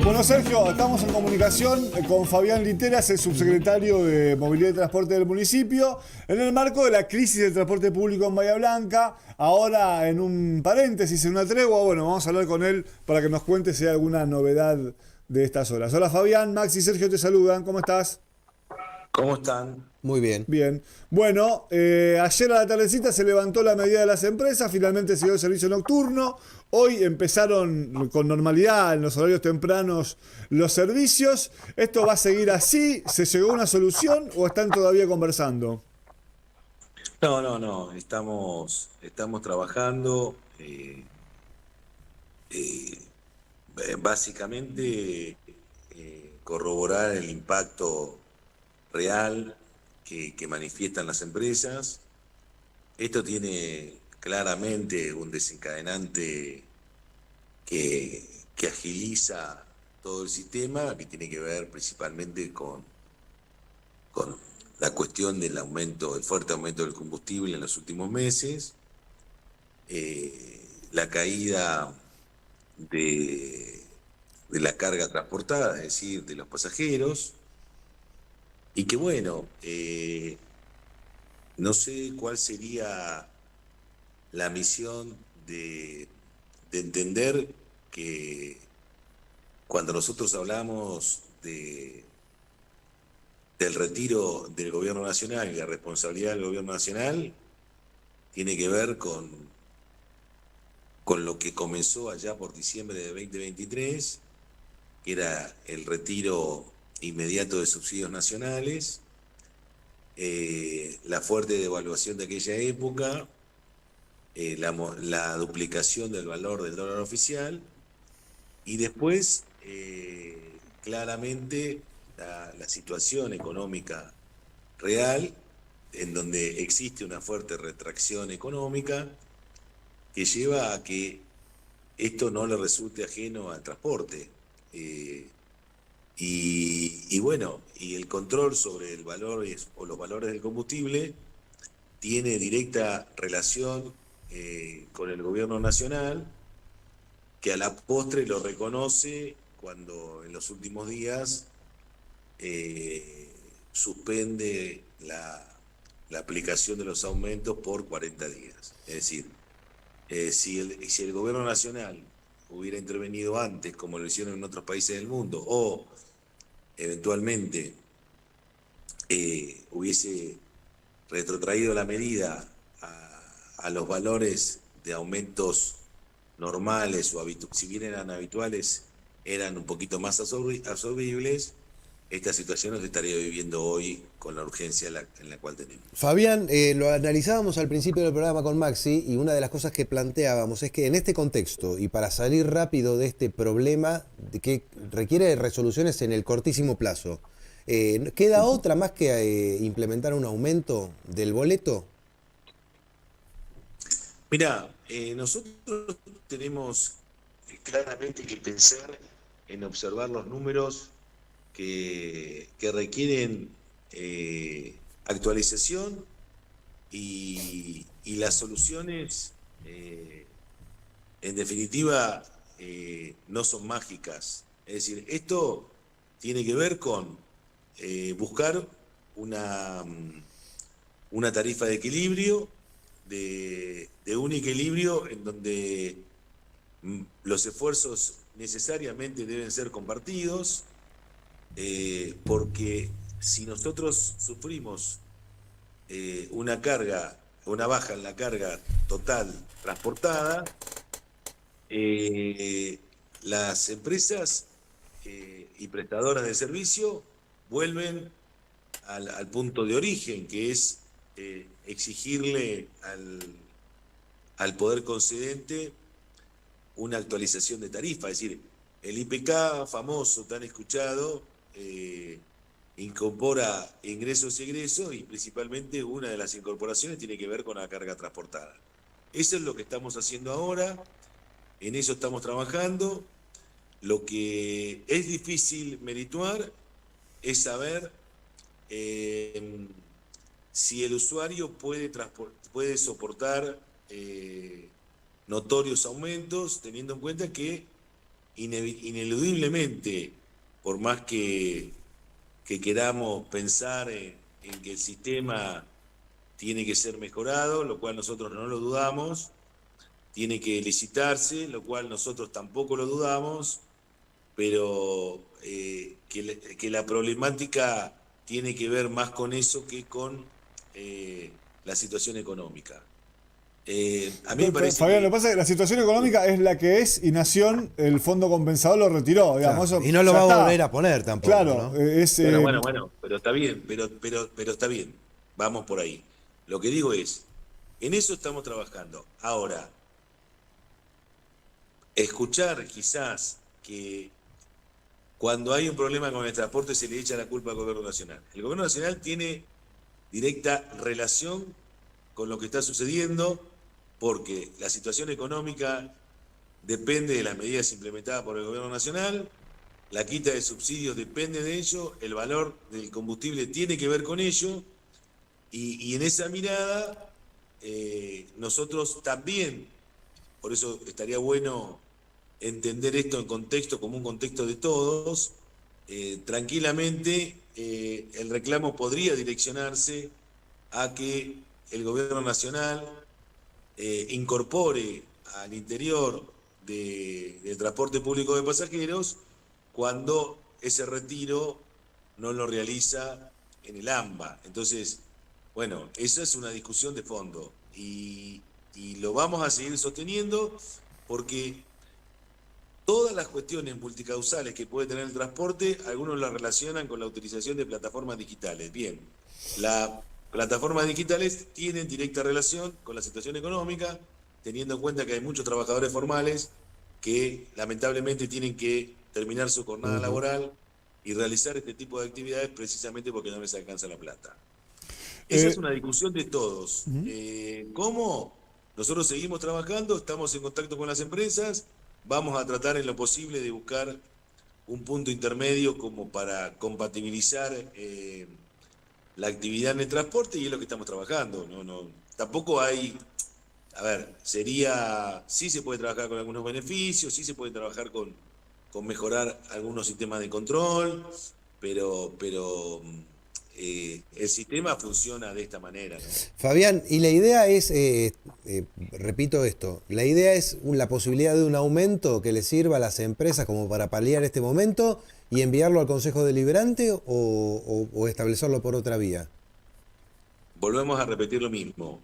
Bueno, Sergio, estamos en comunicación con Fabián Literas, el subsecretario de Movilidad y Transporte del municipio, en el marco de la crisis del transporte público en Bahía Blanca. Ahora, en un paréntesis, en una tregua, bueno, vamos a hablar con él para que nos cuente si hay alguna novedad de estas horas. Hola Fabián, Max y Sergio te saludan, ¿cómo estás? ¿Cómo están? Muy bien. Bien. Bueno, ayer a la tardecita se levantó la medida de las empresas, finalmente se dio el servicio nocturno. Hoy empezaron con normalidad en los horarios tempranos los servicios. ¿Esto va a seguir así? ¿Se llegó a una solución o están todavía conversando? No. Estamos trabajando. Eh, Básicamente, corroborar el impacto real que manifiestan las empresas. Esto tiene claramente un desencadenante que agiliza todo el sistema, que tiene que ver principalmente con la cuestión del aumento, el fuerte aumento del combustible en los últimos meses, la caída de, de la carga transportada, es decir, de los pasajeros, y que bueno, no sé cuál sería la misión de entender que cuando nosotros hablamos del retiro del gobierno nacional y la responsabilidad del gobierno nacional, tiene que ver con lo que comenzó allá por diciembre de 2023, que era el retiro inmediato de subsidios nacionales, la fuerte devaluación de aquella época, la duplicación del valor del dólar oficial y después claramente la situación económica real, en donde existe una fuerte retracción económica que lleva a que esto no le resulte ajeno al transporte. Eh, y bueno, y el control sobre el valor o los valores del combustible tiene directa relación con el gobierno nacional, que a la postre lo reconoce cuando en los últimos días eh, suspende la aplicación de los aumentos por 40 días. Es decir, si el gobierno nacional hubiera intervenido antes, como lo hicieron en otros países del mundo, o eventualmente hubiese retrotraído la medida a los valores de aumentos normales o si bien eran habituales, eran un poquito más absorbibles, esta situación no se estaría viviendo hoy con la urgencia en la cual tenemos. Fabián, lo analizábamos al principio del programa con Maxi y una de las cosas que planteábamos es que en este contexto y para salir rápido de este problema que requiere resoluciones en el cortísimo plazo, ¿queda otra más que implementar un aumento del boleto? Mirá, nosotros tenemos claramente que pensar en observar los números que requieren actualización y las soluciones, en definitiva, no son mágicas. Es decir, esto tiene que ver con buscar una tarifa de equilibrio, de un equilibrio en donde los esfuerzos necesariamente deben ser compartidos, porque si nosotros sufrimos una baja en la carga total transportada, las empresas y prestadoras de servicio vuelven al punto de origen, que es exigirle al poder concedente una actualización de tarifa. Es decir, el IPK famoso, tan escuchado, incorpora ingresos y egresos, y principalmente una de las incorporaciones tiene que ver con la carga transportada. Eso es lo que estamos haciendo ahora, en eso estamos trabajando. Lo que es difícil merituar es saber si el usuario puede soportar notorios aumentos, teniendo en cuenta que ineludiblemente, por más que queramos pensar en que el sistema tiene que ser mejorado, lo cual nosotros no lo dudamos, tiene que licitarse, lo cual nosotros tampoco lo dudamos, pero que la problemática tiene que ver más con eso que con la situación económica. A mí me parece Fabián, lo que pasa es que la situación económica es la que es y Nación, el fondo compensador lo retiró, digamos. Claro, Eso y no lo ya va a está. volver a poner tampoco. Claro, ¿no? Bueno, pero está bien, pero está bien, vamos por ahí. Lo que digo es, en eso estamos trabajando. Ahora, escuchar quizás que cuando hay un problema con el transporte se le echa la culpa al gobierno nacional. El gobierno nacional tiene directa relación con lo que está sucediendo porque la situación económica depende de las medidas implementadas por el gobierno nacional, la quita de subsidios depende de ello, el valor del combustible tiene que ver con ello, y en esa mirada nosotros también, por eso estaría bueno entender esto en contexto, como un contexto de todos, tranquilamente el reclamo podría direccionarse a que el gobierno nacional incorpore al interior del transporte público de pasajeros cuando ese retiro no lo realiza en el AMBA. Entonces, bueno, esa es una discusión de fondo y lo vamos a seguir sosteniendo porque todas las cuestiones multicausales que puede tener el transporte, algunos las relacionan con la utilización de plataformas digitales. Bien, las plataformas digitales tienen directa relación con la situación económica, teniendo en cuenta que hay muchos trabajadores formales que lamentablemente tienen que terminar su jornada laboral y realizar este tipo de actividades precisamente porque no les alcanza la plata. Esa es una discusión de todos. ¿Cómo? Nosotros seguimos trabajando, estamos en contacto con las empresas, vamos a tratar en lo posible de buscar un punto intermedio como para compatibilizar la actividad en el transporte y es lo que estamos trabajando. Tampoco hay, a ver, sí se puede trabajar con algunos beneficios, sí se puede trabajar con mejorar algunos sistemas de control, pero el sistema funciona de esta manera, ¿no? Fabián, y la idea es, repito esto, la idea es la posibilidad de un aumento que le sirva a las empresas como para paliar este momento y enviarlo al Consejo Deliberante o establecerlo por otra vía. Volvemos a repetir lo mismo.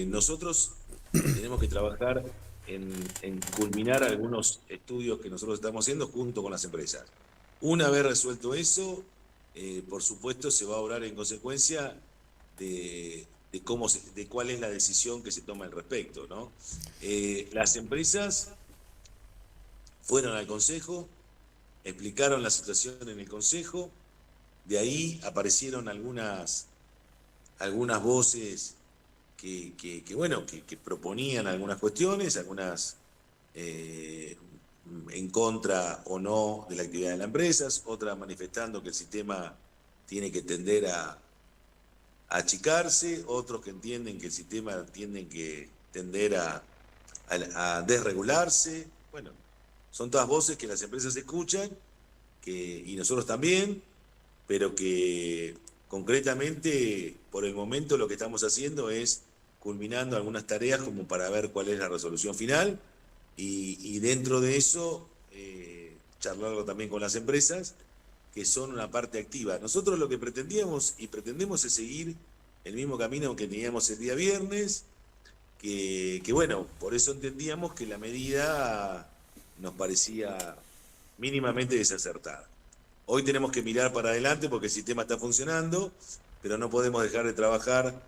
Nosotros tenemos que trabajar en culminar algunos estudios que nosotros estamos haciendo junto con las empresas. Una vez resuelto eso, por supuesto se va a obrar en consecuencia de cuál es la decisión que se toma al respecto, ¿no? Las empresas fueron al Consejo, explicaron la situación en el Consejo, de ahí aparecieron algunas voces que proponían algunas cuestiones, algunas en contra o no de la actividad de las empresas, otras manifestando que el sistema tiene que tender a achicarse, otros que entienden que el sistema tiene que tender a desregularse. Bueno, son todas voces que las empresas escuchan y nosotros también, pero que concretamente por el momento lo que estamos haciendo es culminando algunas tareas como para ver cuál es la resolución final y dentro de eso charlarlo también con las empresas que son una parte activa. Nosotros lo que pretendíamos y pretendemos es seguir el mismo camino que teníamos el día viernes, que bueno, por eso entendíamos que la medida nos parecía mínimamente desacertada. Hoy tenemos que mirar para adelante porque el sistema está funcionando, pero no podemos dejar de trabajar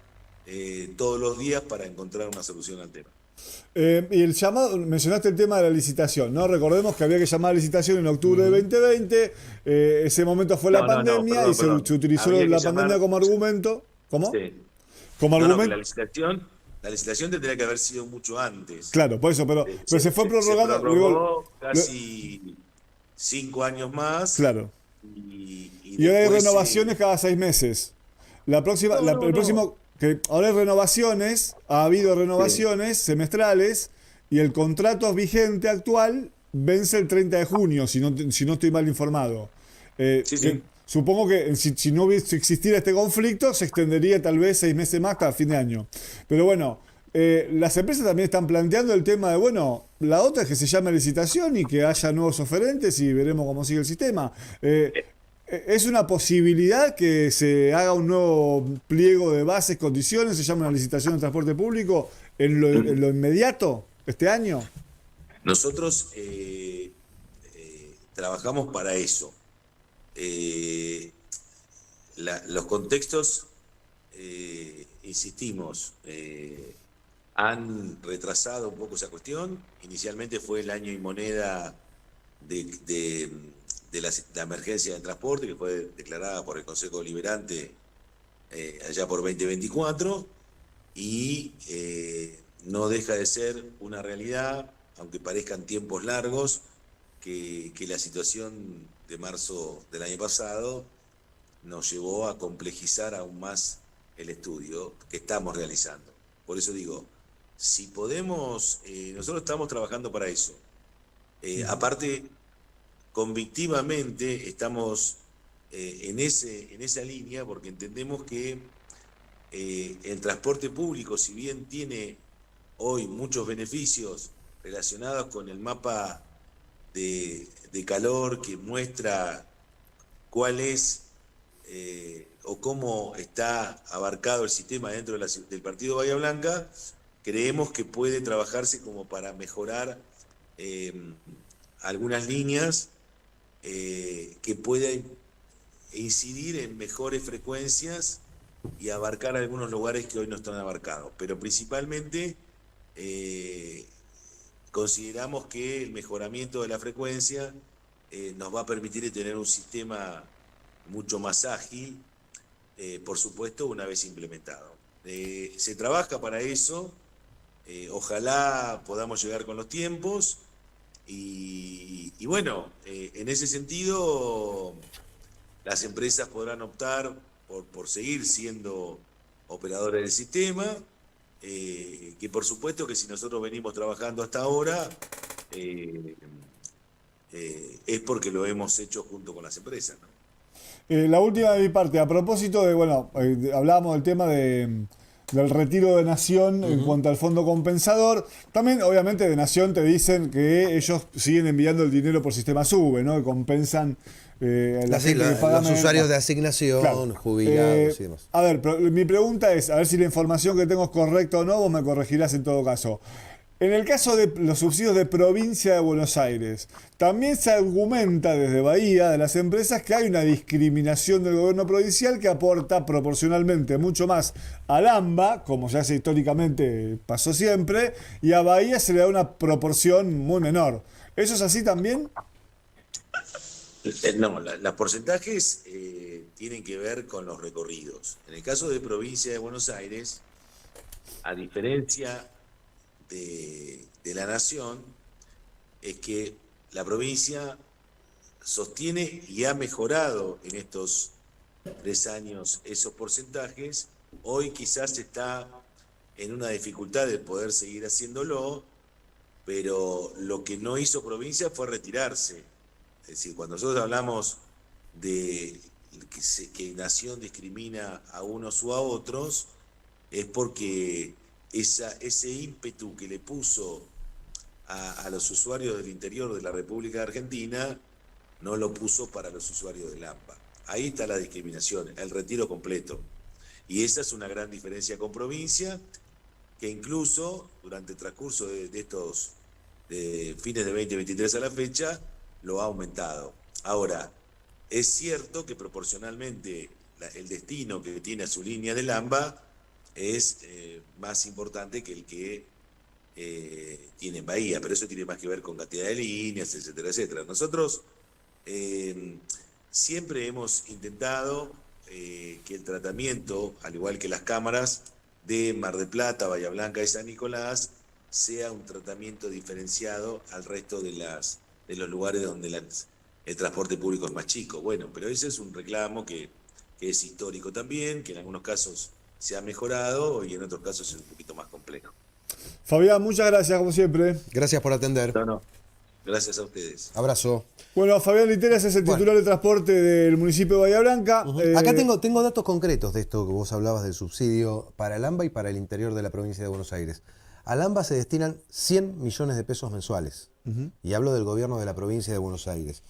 todos los días para encontrar una solución al tema. Y el llamado, mencionaste el tema de la licitación, ¿no? Recordemos que había que llamar a licitación en octubre de 2020, ese momento fue la pandemia y se utilizó la pandemia como argumento. ¿Cómo? Sí. Como argumento. La licitación tendría que haber sido mucho antes. Claro, por eso, pero se fue prorrogando. Se prorrogó casi 5 años más. Claro. Y ahora hay renovaciones cada 6 meses. El próximo. Que ahora hay renovaciones, ha habido renovaciones semestrales y el contrato vigente actual vence el 30 de junio, si no estoy mal informado. Sí, sí. Supongo que si no hubiese existiera este conflicto, se extendería tal vez 6 meses más hasta fin de año. Pero bueno, las empresas también están planteando el tema de, bueno, la otra es que se llame licitación y que haya nuevos oferentes y veremos cómo sigue el sistema. ¿Es una posibilidad que se haga un nuevo pliego de bases, condiciones, se llame una licitación de transporte público en lo inmediato, este año? Nosotros trabajamos para eso. Los contextos, insistimos, han retrasado un poco esa cuestión. Inicialmente fue el año y moneda de la emergencia de transporte, que fue declarada por el Consejo Deliberante allá por 2024, y no deja de ser una realidad, aunque parezcan tiempos largos, que la situación de marzo del año pasado nos llevó a complejizar aún más el estudio que estamos realizando. Por eso digo, si podemos, nosotros estamos trabajando para eso. Aparte, convictivamente estamos en esa línea, porque entendemos que el transporte público, si bien tiene hoy muchos beneficios relacionados con el mapa de calor que muestra cuál es o cómo está abarcado el sistema dentro del partido Bahía Blanca, creemos que puede trabajarse como para mejorar algunas líneas que puedan incidir en mejores frecuencias y abarcar algunos lugares que hoy no están abarcados. Pero principalmente consideramos que el mejoramiento de la frecuencia nos va a permitir tener un sistema mucho más ágil, por supuesto, una vez implementado. Se trabaja para eso, ojalá podamos llegar con los tiempos y bueno, en ese sentido las empresas podrán optar por seguir siendo operadores del sistema, que por supuesto que si nosotros venimos trabajando hasta ahora es porque lo hemos hecho junto con las empresas, ¿no? La última de mi parte, a propósito de, bueno, hablábamos del tema del retiro de Nación en cuanto al fondo compensador. También, obviamente, de Nación te dicen que ellos siguen enviando el dinero por sistema SUBE, ¿no? Que compensan la gente que paga los usuarios de asignación, claro, jubilados y demás. A ver, mi pregunta es, a ver si la información que tengo es correcta o no, vos me corregirás en todo caso. En el caso de los subsidios de provincia de Buenos Aires, también se argumenta desde Bahía, de las empresas, que hay una discriminación del gobierno provincial que aporta proporcionalmente mucho más al AMBA, como ya se históricamente pasó siempre, y a Bahía se le da una proporción muy menor. ¿Eso es así también? No, los porcentajes tienen que ver con los recorridos. En el caso de provincia de Buenos Aires, a diferencia de la Nación, es que la provincia sostiene y ha mejorado en estos 3 años esos porcentajes. Hoy quizás está en una dificultad de poder seguir haciéndolo, pero lo que no hizo provincia fue retirarse. Es decir, cuando nosotros hablamos de que Nación discrimina a unos u a otros, es porque ese ímpetu que le puso a los usuarios del interior de la República de Argentina no lo puso para los usuarios del AMBA. Ahí está la discriminación, el retiro completo. Y esa es una gran diferencia con provincia, que incluso durante el transcurso de estos fines de 2023 a la fecha, lo ha aumentado. Ahora, es cierto que proporcionalmente el destino que tiene a su línea del AMBA es más importante que el que tiene en Bahía, pero eso tiene más que ver con cantidad de líneas, etcétera, etcétera. Nosotros siempre hemos intentado que el tratamiento, al igual que las cámaras de Mar del Plata, Bahía Blanca y San Nicolás, sea un tratamiento diferenciado al resto de los lugares donde el transporte público es más chico. Bueno, pero ese es un reclamo que es histórico también, que en algunos casos se ha mejorado y en otros casos es un poquito más complejo. Fabián, muchas gracias como siempre. Gracias por atender. No. Gracias a ustedes. Abrazo. Bueno, Fabián Literas es el titular de transporte del municipio de Bahía Blanca. Acá tengo datos concretos de esto que vos hablabas del subsidio para el AMBA y para el interior de la provincia de Buenos Aires. Al AMBA se destinan 100 millones de pesos mensuales. Y hablo del gobierno de la provincia de Buenos Aires.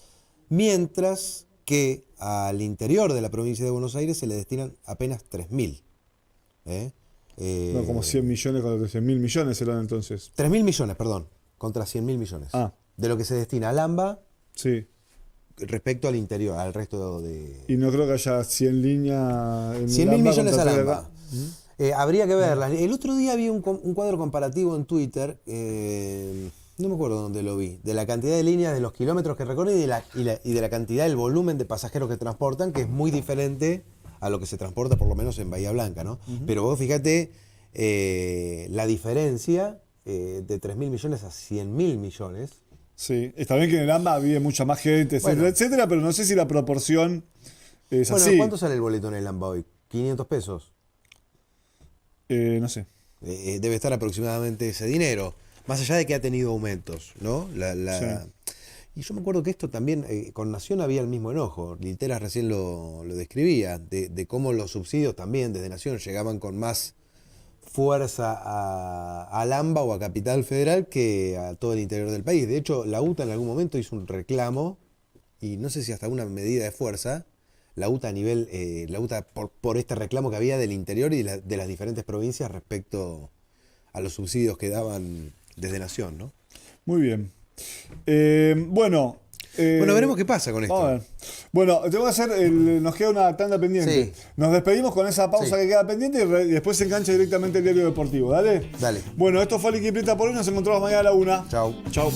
Mientras que al interior de la provincia de Buenos Aires se le destinan apenas 3.000. No, como 100 millones contra 100.000 millones serán entonces. 3.000 millones, perdón, contra 100.000 millones. Ah. De lo que se destina al AMBA Sí. respecto al interior, al resto de... Y no creo que haya 100 líneas en 100.000 AMBA millones al contra AMBA. Habría que verlas. El otro día vi un cuadro comparativo en Twitter, no me acuerdo dónde lo vi, de la cantidad de líneas, de los kilómetros que recorren y de la cantidad, del volumen de pasajeros que transportan, que es muy diferente a lo que se transporta por lo menos en Bahía Blanca, ¿no? Pero vos fíjate la diferencia de 3.000 millones a 100.000 millones. Sí, está bien que en el AMBA vive mucha más gente, etcétera, Bueno. etcétera, pero no sé si la proporción es Bueno, así. ¿cuánto sale el boleto en el AMBA hoy? ¿500 pesos? No sé. Debe estar aproximadamente ese dinero, más allá de que ha tenido aumentos, ¿no? Sí. Y yo me acuerdo que esto también, con Nación había el mismo enojo, Literas recién lo describía, de cómo los subsidios también desde Nación llegaban con más fuerza al AMBA o a Capital Federal que a todo el interior del país. De hecho, la UTA en algún momento hizo un reclamo, y no sé si hasta una medida de fuerza, la UTA a nivel, la UTA por este reclamo que había del interior y de las diferentes provincias respecto a los subsidios que daban desde Nación, ¿no? Muy bien. Bueno, Bueno, veremos qué pasa con vamos a esto. ver. Bueno, te voy a hacer, nos queda una tanda pendiente. Sí. Nos despedimos con esa pausa Sí. que queda pendiente y después se engancha directamente el diario deportivo. Dale. Dale. Bueno, esto fue Liqui Prieta por hoy. Nos encontramos mañana a la 1. Chau. Chau.